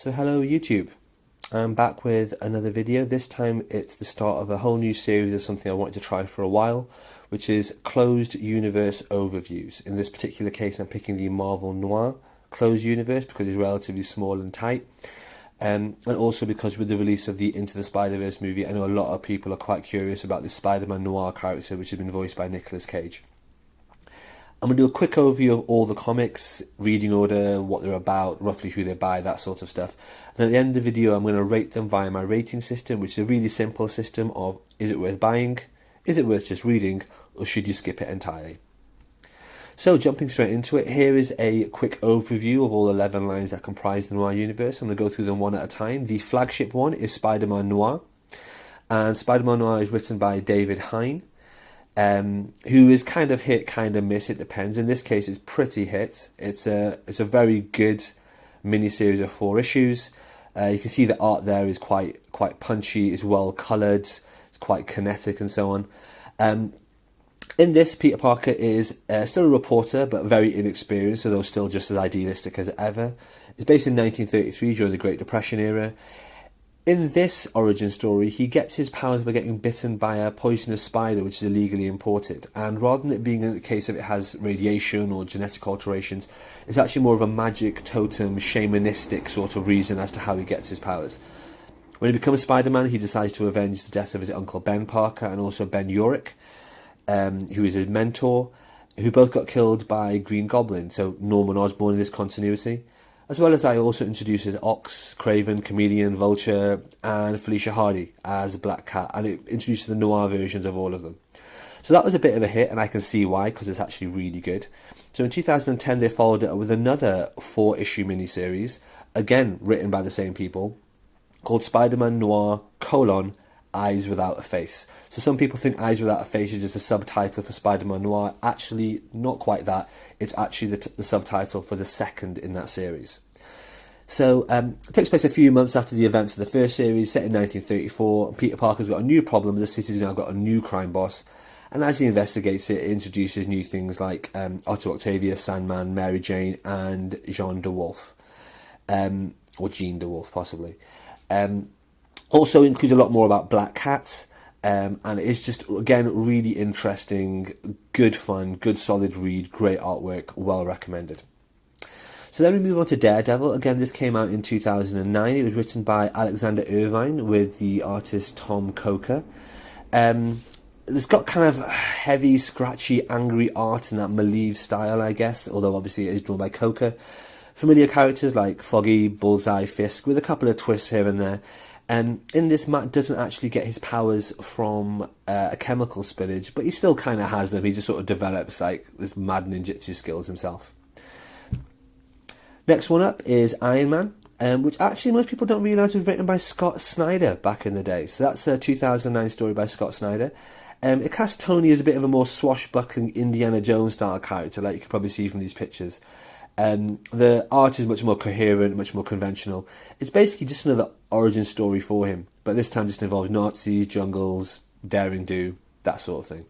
So hello YouTube, I'm back with another video. This time it's the start of a whole new series of something I wanted to try for a while, which is closed universe overviews. In this particular case I'm picking the Marvel Noir closed universe because it's relatively small and tight, and also because with the release of the Into the Spider-Verse movie, I know a lot of people are quite curious about this Spiderman Noir character, which has been voiced by Nicolas Cage. I'm going to do a quick overview of all the comics, reading order, what they're about, roughly who they by, that sort of stuff. And at the end of the video, I'm going to rate them via my rating system, which is a really simple system of, is it worth buying, is it worth just reading, or should you skip it entirely? So jumping straight into it, here is a quick overview of all 11 lines that comprise the Noir universe. I'm going to go through them one at a time. The flagship one is Spiderman Noir, and Spiderman Noir is written by David Cain, who is kind of hit, kind of miss, it depends. In this case, it's pretty hit. It's a very good mini-series of 4 issues. You can see the art there is quite punchy, it's well coloured, it's quite kinetic and so on. In this, Peter Parker is still a reporter, but very inexperienced, although still just as idealistic as ever. It's based in 1933 during the Great Depression era. In this origin story, he gets his powers by getting bitten by a poisonous spider, which is illegally imported. And rather than it being a case of it has radiation or genetic alterations, it's actually more of a magic, totem, shamanistic sort of reason as to how he gets his powers. When he becomes Spider-Man, he decides to avenge the death of his uncle Ben Parker and also Ben Urich, who is his mentor, who both got killed by Green Goblin, so Norman Osborn in this continuity. As well as I also introduces Ox, Craven, Chameleon, Vulture and Felicia Hardy as Black Cat, and it introduces the noir versions of all of them. So that was a bit of a hit, and I can see why, because it's actually really good. So in 2010 they followed it up with another 4-issue miniseries, again written by the same people, called Spiderman Noir, Eyes Without a Face. So some people think Eyes Without a Face is just a subtitle for Spiderman Noir. Actually, not quite that. It's actually the subtitle for the second in that series. So it takes place a few months after the events of the first series, set in 1934. Peter Parker's got a new problem. The city's now got a new crime boss. And as he investigates it, it introduces new things like Otto Octavius, Sandman, Mary Jane, and Jean DeWolf. Or Jean DeWolf, possibly. Also includes a lot more about Black Cat, and it is just, again, really interesting, good fun, good solid read, great artwork, well recommended. So then we move on to Daredevil. Again, this came out in 2009. It was written by Alexander Irvine with the artist Tom Coker. It's got kind of heavy, scratchy, angry art in that Malieve style, I guess, although obviously it is drawn by Coker. Familiar characters like Foggy, Bullseye, Fisk, with a couple of twists here and there. In this, Matt doesn't actually get his powers from a chemical spillage, but he still kind of has them. He just sort of develops like this mad ninjutsu skills himself. Next one up is Iron Man, which actually most people don't realise was written by Scott Snyder back in the day. So that's a 2009 story by Scott Snyder. It cast Tony as a bit of a more swashbuckling Indiana Jones style character, like you can probably see from these pictures. The art is much more coherent, much more conventional. It's basically just another origin story for him, but this time just involves Nazis, jungles, daring do, that sort of thing.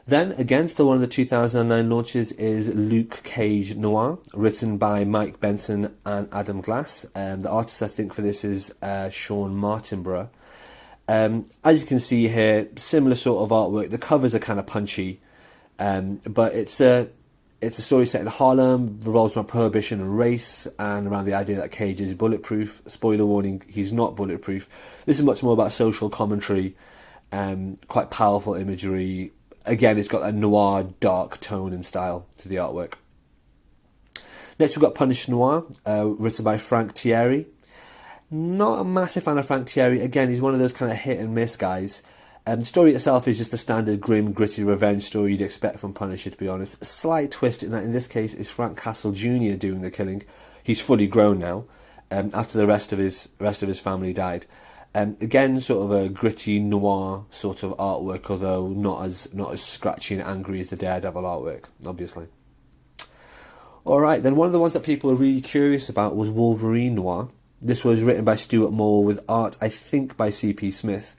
Then, again, still one of the 2009 launches is Luke Cage Noir, written by Mike Benson and Adam Glass. The artist, I think, for this is Sean Martinborough. As you can see here, similar sort of artwork. The covers are kind of punchy, but it's a story set in Harlem, revolves around prohibition and race, and around the idea that Cage is bulletproof. Spoiler warning, he's not bulletproof. This is much more about social commentary, quite powerful imagery. Again, it's got a noir, dark tone and style to the artwork. Next we've got Punished Noir, written by Frank Thierry. Not a massive fan of Frank Thierry. Again, he's one of those kind of hit and miss guys. The story itself is just a standard grim, gritty revenge story you'd expect from Punisher, to be honest. A slight twist in that in this case is Frank Castle Jr. doing the killing. He's fully grown now, after the rest of his family died. Again, sort of a gritty noir sort of artwork, although not as scratchy and angry as the Daredevil artwork, obviously. Alright, then one of the ones that people are really curious about was Wolverine Noir. This was written by Stuart Moore with art, I think, by C.P. Smith.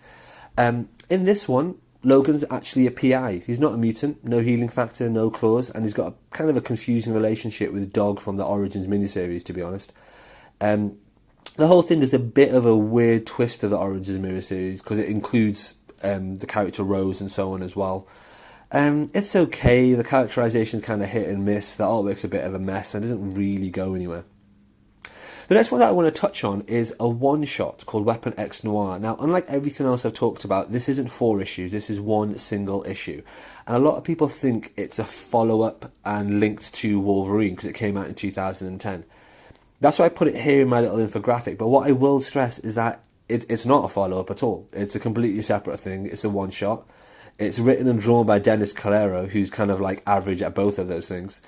In this one, Logan's actually a PI. He's not a mutant, no healing factor, no claws, and he's got a kind of a confusing relationship with Dog from the Origins miniseries, to be honest. The whole thing is a bit of a weird twist of the Origins Mirror series because it includes the character Rose and so on as well. It's okay, the characterization's kind of hit and miss, the artwork's a bit of a mess and doesn't really go anywhere. The next one that I want to touch on is a one-shot called Weapon X Noir. Now, unlike everything else I've talked about, this isn't 4 issues, this is one single issue. And a lot of people think it's a follow-up and linked to Wolverine because it came out in 2010. That's why I put it here in my little infographic, but what I will stress is that it's not a follow-up at all. It's a completely separate thing, it's a one-shot. It's written and drawn by Dennis Calero, who's kind of like average at both of those things.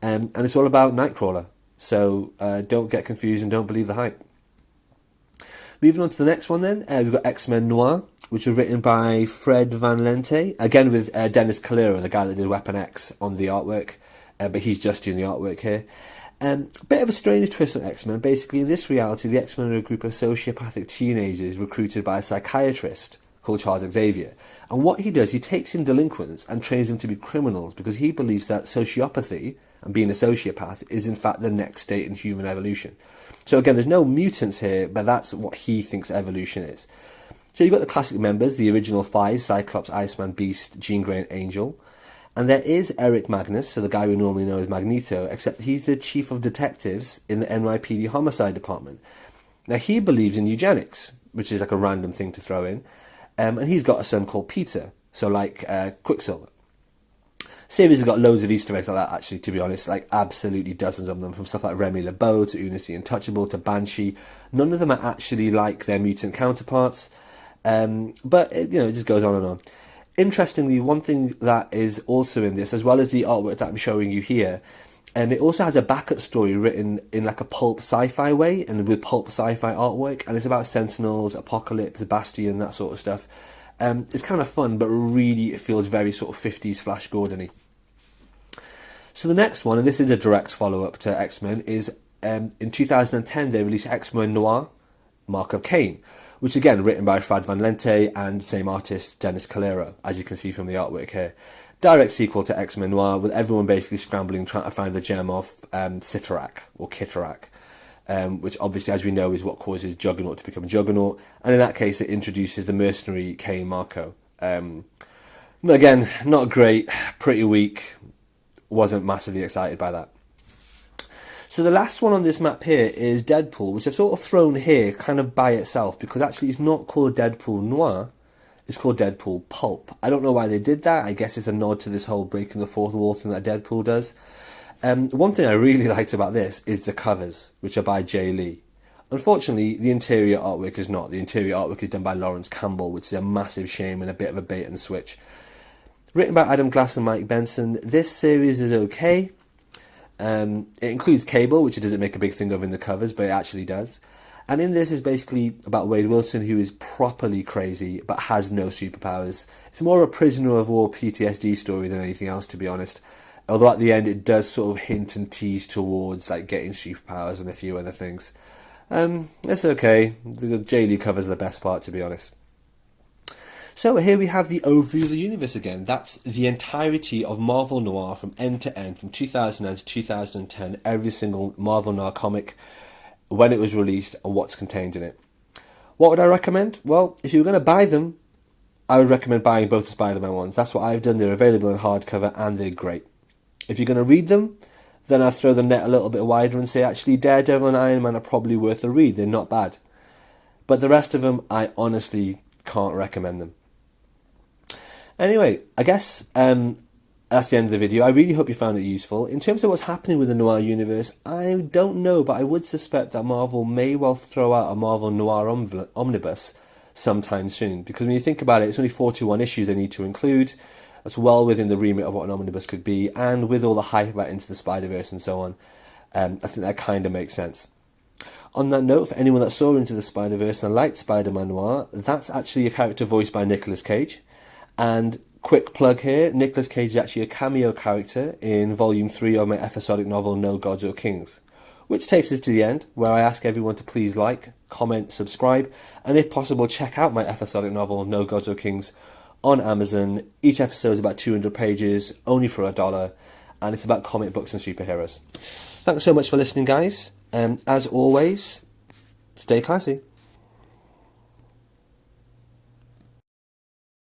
And it's all about Nightcrawler. So don't get confused and don't believe the hype. Moving on to the next one then, we've got XMen Noir, which was written by Fred Van Lente, again with Dennis Calero, the guy that did Weapon X on the artwork, but he's just doing the artwork here. A bit of a strange twist on X-Men. Basically, in this reality, the X-Men are a group of sociopathic teenagers recruited by a psychiatrist called Charles Xavier. And what he does, he takes in delinquents and trains them to be criminals because he believes that sociopathy and being a sociopath is in fact the next state in human evolution. So again, there's no mutants here, but that's what he thinks evolution is. So you've got the classic members, the original 5, Cyclops, Iceman, Beast, Jean Grey and Angel. And there is Eric Magnus, so the guy we normally know as Magneto, except he's the chief of detectives in the NYPD homicide department. Now he believes in eugenics, which is like a random thing to throw in. And he's got a son called Peter, so like Quicksilver. Series has got loads of Easter eggs like that, actually, to be honest, like absolutely dozens of them, from stuff like Remy LeBeau to Unis the Untouchable to Banshee. None of them are actually like their mutant counterparts, but it just goes on and on. Interestingly, one thing that is also in this, as well as the artwork that I'm showing you here, it also has a backup story written in like a pulp sci-fi way and with pulp sci-fi artwork, and it's about Sentinels, Apocalypse, Bastion, that sort of stuff. It's kind of fun, but really it feels very sort of 50s Flash Gordon-y. So the next one, and this is a direct follow-up to X-Men, is in 2010 they released X-Men Noir, Mark of Cain, which again written by Fred Van Lente and same artist Dennis Calero, as you can see from the artwork here. Direct sequel to X-Men Noir, with everyone basically scrambling trying to find the gem of Cyttorak or Kittorak, which obviously, as we know, is what causes Juggernaut to become Juggernaut, and in that case it introduces the mercenary Cain Marco. Again, not great, pretty weak, wasn't massively excited by that. So the last one on this map here is Deadpool, which I've sort of thrown here kind of by itself because actually it's not called Deadpool Noir, it's called Deadpool Pulp. I don't know why they did that. I guess it's a nod to this whole breaking the fourth wall thing that Deadpool does. One thing I really liked about this is the covers, which are by Jay Lee. Unfortunately, the interior artwork is not. The interior artwork is done by Lawrence Campbell, which is a massive shame and a bit of a bait and switch. Written by Adam Glass and Mike Benson, this series is okay. It includes Cable, which it doesn't make a big thing of in the covers, but it actually does. And in this is basically about Wade Wilson, who is properly crazy, but has no superpowers. It's more a prisoner of war PTSD story than anything else, to be honest. Although at the end it does sort of hint and tease towards like getting superpowers and a few other things. It's okay. The Jay Lee covers are the best part, to be honest. So here we have the overview of the universe again. That's the entirety of Marvel Noir from end to end, from 2009 to 2010, every single Marvel Noir comic, when it was released and what's contained in it. What would I recommend? Well, if you were going to buy them, I would recommend buying both the Spider-Man ones. That's what I've done. They're available in hardcover and they're great. If you're going to read them, then I'll throw the net a little bit wider and say actually Daredevil and Iron Man are probably worth a read. They're not bad. But the rest of them, I honestly can't recommend them. Anyway, I guess that's the end of the video. I really hope you found it useful. In terms of what's happening with the Noir universe, I don't know, but I would suspect that Marvel may well throw out a Marvel Noir omnibus sometime soon. Because when you think about it, it's only 41 issues they need to include. That's well within the remit of what an omnibus could be. And with all the hype about Into the Spider-Verse and so on, I think that kind of makes sense. On that note, for anyone that saw Into the Spider-Verse and liked Spider-Man Noir, that's actually a character voiced by Nicolas Cage. And quick plug here, Nicolas Cage is actually a cameo character in Volume 3 of my episodic novel No Gods or Kings. Which takes us to the end, where I ask everyone to please like, comment, subscribe, and if possible check out my episodic novel No Gods or Kings on Amazon. Each episode is about 200 pages, only for $1, and it's about comic books and superheroes. Thanks so much for listening, guys. As always, stay classy.